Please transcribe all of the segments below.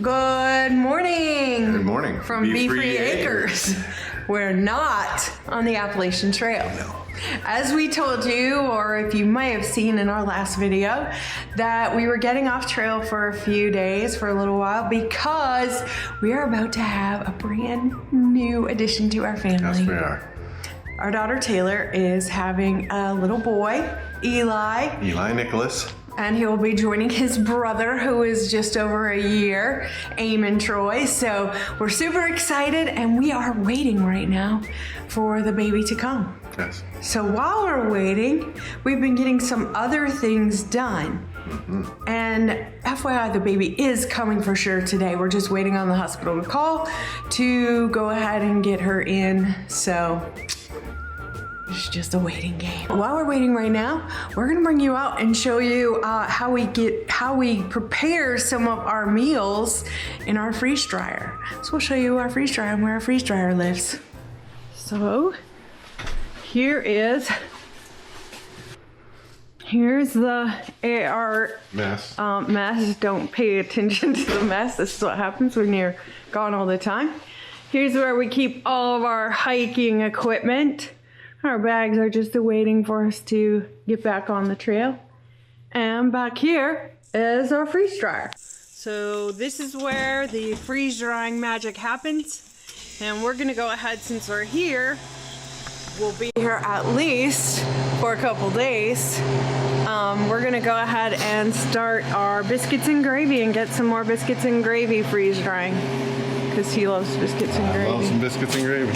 Good morning. Good morning. From Be Free Acres. We're not on the Appalachian Trail. No. As we told you, or if you may have seen in our last video, that we were getting off trail for a few days, for a little while, because we are about to have a brand new addition to our family. Yes, we are. Our daughter Taylor is having a little boy, Eli Nicholas. And he will be joining his brother, who is just over a year, Eamon Troy. So we're super excited, and we are waiting right now for the baby to come. Yes. So while we're waiting, we've been getting some other things done. And FYI, the baby is coming for sure today. We're just waiting on the hospital to call to go ahead and get her in. So it's just a waiting game. While we're waiting right now, we're gonna bring you out and show you how we prepare some of our meals in our freeze dryer. So we'll show you our freeze dryer and where our freeze dryer lives. So here's the AR mess. Mess. Don't pay attention to the mess. This is what happens when you're gone all the time. Here's where we keep all of our hiking equipment. Our bags are just waiting for us to get back on the trail. And back here is our freeze dryer. So this is where the freeze drying magic happens. And we're gonna go ahead, since we're here, we'll be here at least for a couple days. We're gonna go ahead and start our biscuits and gravy and get some more biscuits and gravy freeze drying. Because he loves biscuits and gravy. I love some biscuits and gravy.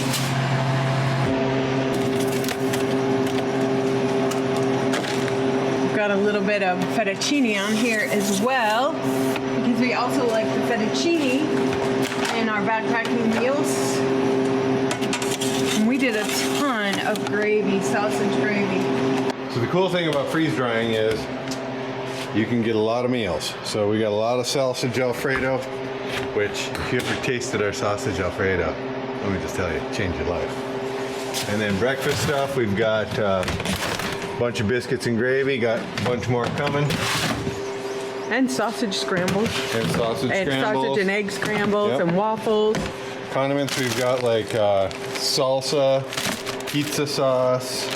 Got a little bit of fettuccine on here as well, because we also like the fettuccine in our backpacking meals. And we did a ton of gravy, sausage gravy. So the cool thing about freeze drying is you can get a lot of meals. So we got a lot of sausage Alfredo, which if you ever tasted our sausage Alfredo, let me just tell you, change your life. And then breakfast stuff, we've got bunch of biscuits and gravy, got a bunch more coming. And sausage scrambles. And sausage scrambles. Sausage and egg scrambles, Yep. and waffles. Condiments, we've got like salsa, pizza sauce,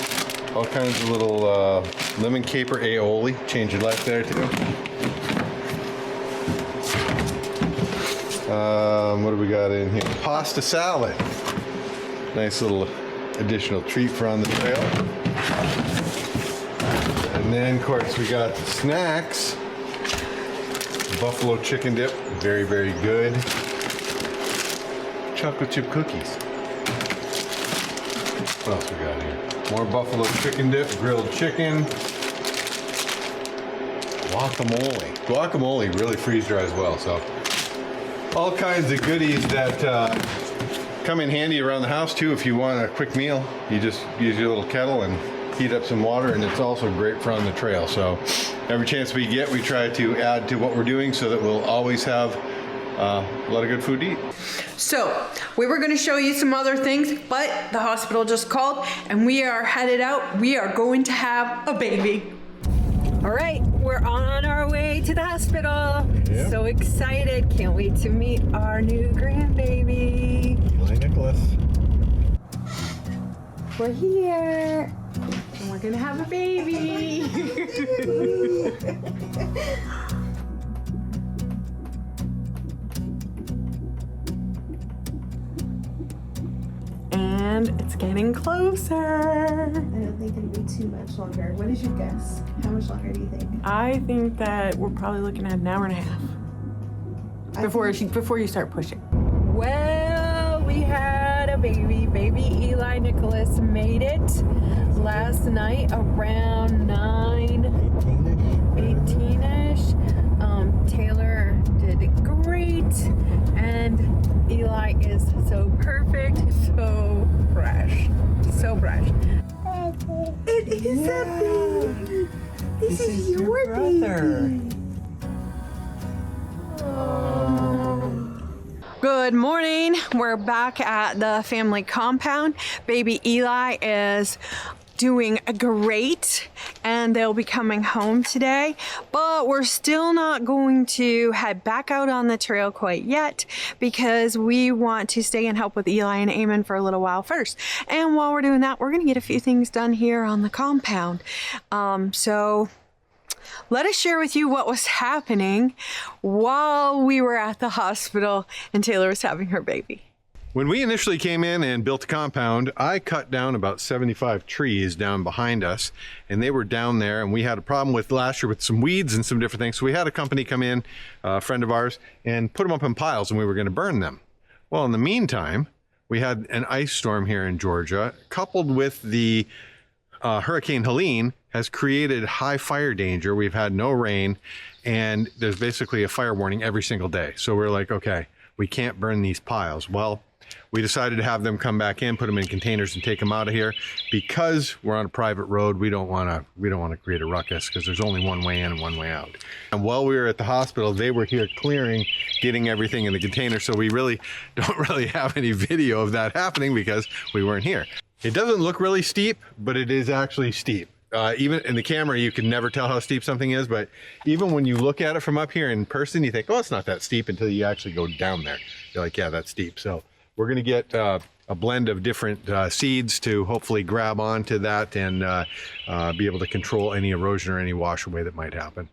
all kinds of little lemon caper aioli. Change your life there too. What do we got in here? Pasta salad. Nice little additional treat for on the trail. And then, of course, we got the snacks. Buffalo chicken dip, very, very good. Chocolate chip cookies. What else we got here? More buffalo chicken dip, grilled chicken. Guacamole. Guacamole really freeze dries well, so all kinds of goodies that come in handy around the house too. If you want a quick meal, you just use your little kettle and heat up some water, and it's also great for on the trail. So every chance we get, we try to add to what we're doing so that we'll always have a lot of good food to eat. So we were going to show you some other things, but the hospital just called and we are headed out. We are going to have a baby. All right, we're on our way to the hospital. Yep. So excited. Can't wait to meet our new grandbaby. Hi, Nicholas. We're here. And we're gonna have a baby. And it's getting closer. I don't think it'll be too much longer. What is your guess? How much longer do you think? I think that we're probably looking at an hour and a half before you start pushing. Well, we had a baby. Baby Eli Nicholas made it last night around 9:18ish. Taylor did great, and Eli is so perfect, so fresh, so fresh. It is a baby. This is your brother. Baby. Good morning. We're back at the family compound. Baby Eli is doing great, and they'll be coming home today, but we're still not going to head back out on the trail quite yet because we want to stay and help with Eli and Eamon for a little while first. And while we're doing that, we're going to get a few things done here on the compound. So let us share with you what was happening while we were at the hospital and Taylor was having her baby. When we initially came in and built a compound, I cut down about 75 trees down behind us, and they were down there, and we had a problem with last year with some weeds and some different things. So we had a company come in, a friend of ours, and put them up in piles, and we were going to burn them. Well, in the meantime, we had an ice storm here in Georgia, coupled with the Hurricane Helene has created high fire danger. We've had no rain, and there's basically a fire warning every single day. So we're like, okay, we can't burn these piles. Well, we decided to have them come back in, put them in containers, and take them out of here because we're on a private road. We don't want to create a ruckus because there's only one way in and one way out. And while we were at the hospital, they were here clearing, getting everything in the container. So we really don't have any video of that happening because we weren't here. It doesn't look really steep, but it is actually steep. Even in the camera, you can never tell how steep something is, but even when you look at it from up here in person, you think, oh, it's not that steep until you actually go down there. You're like, yeah, that's steep. So we're going to get a blend of different seeds to hopefully grab onto that and be able to control any erosion or any wash away that might happen.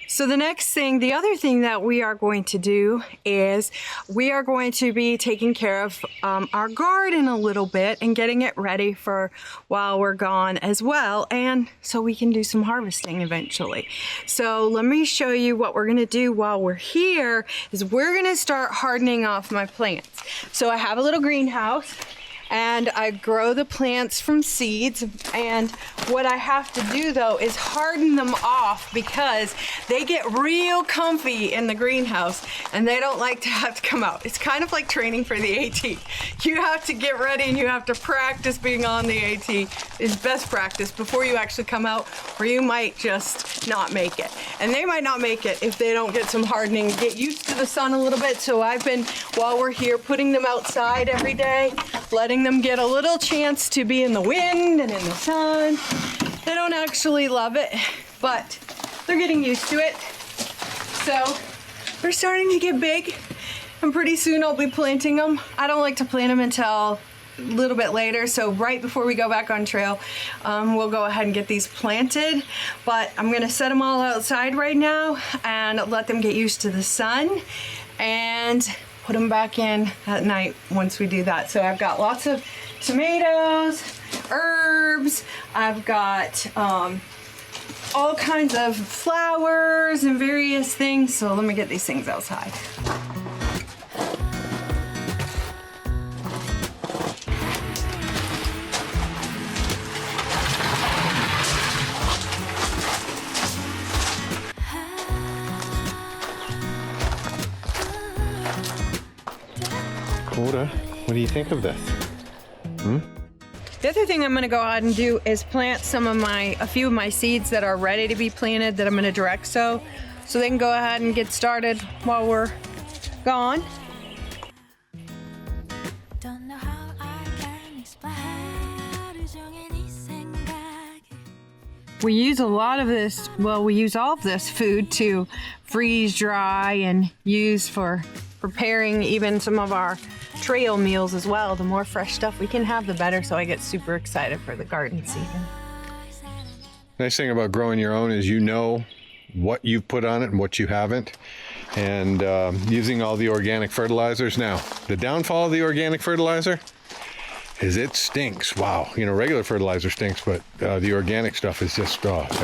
So the other thing that we are going to do is we are going to be taking care of our garden a little bit and getting it ready for while we're gone as well, and so we can do some harvesting eventually. So let me show you what we're going to do while we're here is we're going to start hardening off my plants. So I have a little greenhouse, and I grow the plants from seeds, and what I have to do though is harden them off because they get real comfy in the greenhouse and they don't like to have to come out. It's kind of like training for the AT. You have to get ready and you have to practice being on the AT. It's best practice before you actually come out, or you might just not make it. And they might not make it if they don't get some hardening, get used to the sun a little bit. So I've been, while we're here, putting them outside every day, letting them get a little chance to be in the wind and in the sun. They don't actually love it, but they're getting used to it. So they're starting to get big, and pretty soon I'll be planting them. I don't like to plant them until a little bit later, so right before we go back on trail, we'll go ahead and get these planted. But I'm gonna set them all outside right now and let them get used to the sun and put them back in at night once we do that. So I've got lots of tomatoes, herbs, I've got all kinds of flowers and various things. So let me get these things outside. Coda, what do you think of this? The other thing I'm going to go ahead and do is plant a few of my seeds that are ready to be planted that I'm going to direct sow, so they can go ahead and get started while we're gone. We use a lot of this, well, we use all of this food to freeze dry and use for preparing even some of our trail meals as well. The more fresh stuff we can have, the better. So I get super excited for the garden season. Nice thing about growing your own is you know what you've put on it and what you haven't. And using all the organic fertilizers. Now, the downfall of the organic fertilizer is it stinks. Wow. You know, regular fertilizer stinks, but the organic stuff is just, smells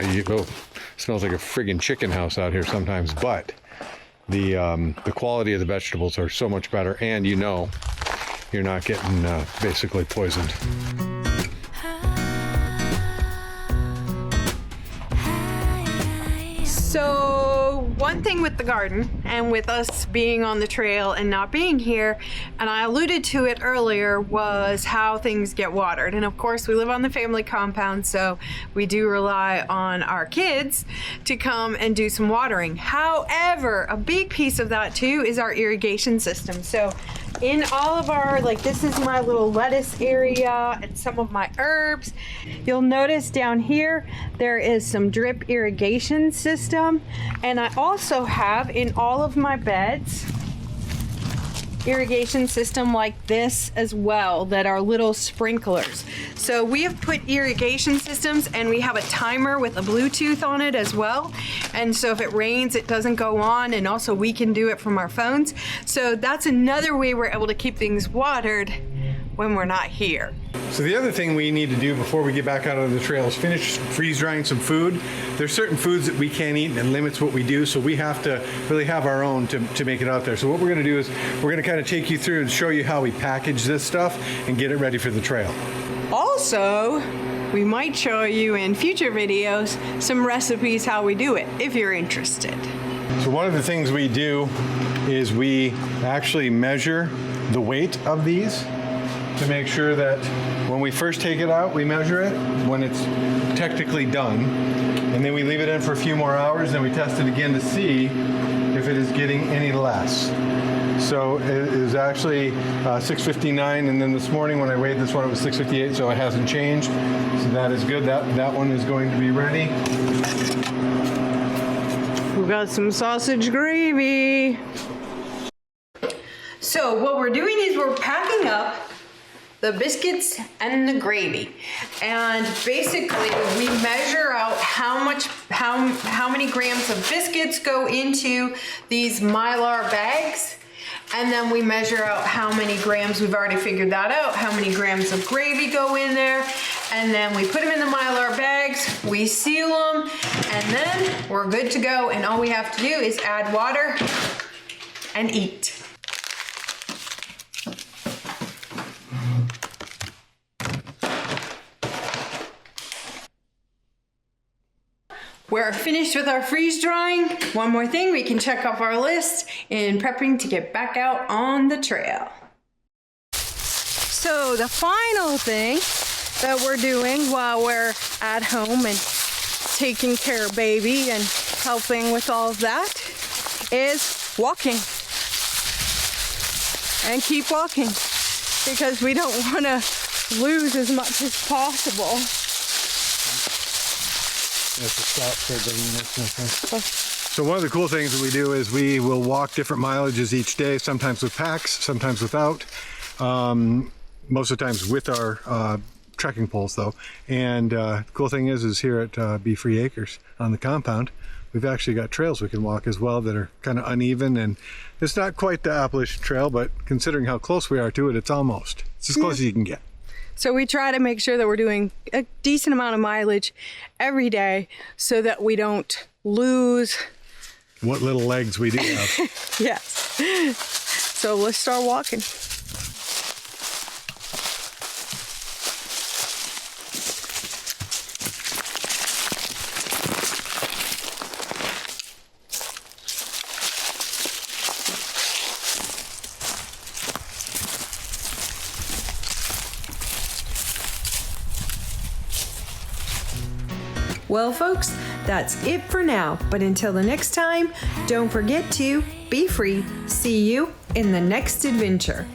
like a friggin' chicken house out here sometimes. But the quality of the vegetables are so much better, and you know you're not getting basically poisoned. So one thing with the garden and with us being on the trail and not being here, and I alluded to it earlier, was how things get watered. And of course we live on the family compound, so we do rely on our kids to come and do some watering. However, a big piece of that too is our irrigation system. So in all of our, like this is my little lettuce area and some of my herbs. You'll notice down here, there is some drip irrigation system. And I also have in all of my beds, irrigation system like this as well that are little sprinklers. So we have put irrigation systems and we have a timer with a Bluetooth on it as well. And so if it rains, it doesn't go on, and also we can do it from our phones. So that's another way we're able to keep things watered when we're not here. So the other thing we need to do before we get back out on the trail is finish freeze drying some food. There's certain foods that we can't eat and it limits what we do, so we have to really have our own to make it out there. So what we're gonna do is we're gonna kind of take you through and show you how we package this stuff and get it ready for the trail. Also, we might show you in future videos some recipes how we do it, if you're interested. So one of the things we do is we actually measure the weight of these to make sure that when we first take it out, we measure it when it's technically done, and then we leave it in for a few more hours, and we test it again to see if it is getting any less. So it is actually 6:59, and then this morning when I weighed this one, it was 6:58, so it hasn't changed. So that is good. That one is going to be ready. We've got some sausage gravy. So what we're doing is we're packing up the biscuits and the gravy, and basically we measure out how many grams of biscuits go into these Mylar bags, and then we measure out how many grams, we've already figured that out, how many grams of gravy go in there, and then we put them in the Mylar bags, we seal them, and then we're good to go, and all we have to do is add water and eat. We're finished with our freeze drying. One more thing, we can check off our list in prepping to get back out on the trail. So the final thing that we're doing while we're at home and taking care of baby and helping with all of that is walking. And keep walking, because we don't want to lose as much as possible. So one of the cool things that we do is we will walk different mileages each day, sometimes with packs, sometimes without. Most of the times with our trekking poles though. And the cool thing is here at Be Free Acres on the compound, we've actually got trails we can walk as well that are kind of uneven, and it's not quite the Appalachian Trail, but considering how close we are to it, it's almost. It's as close as you can get. So we try to make sure that we're doing a decent amount of mileage every day so that we don't lose what little legs we do have. Yes. So let's start walking. Well, folks, that's it for now. But until the next time, don't forget to be free. See you in the next adventure.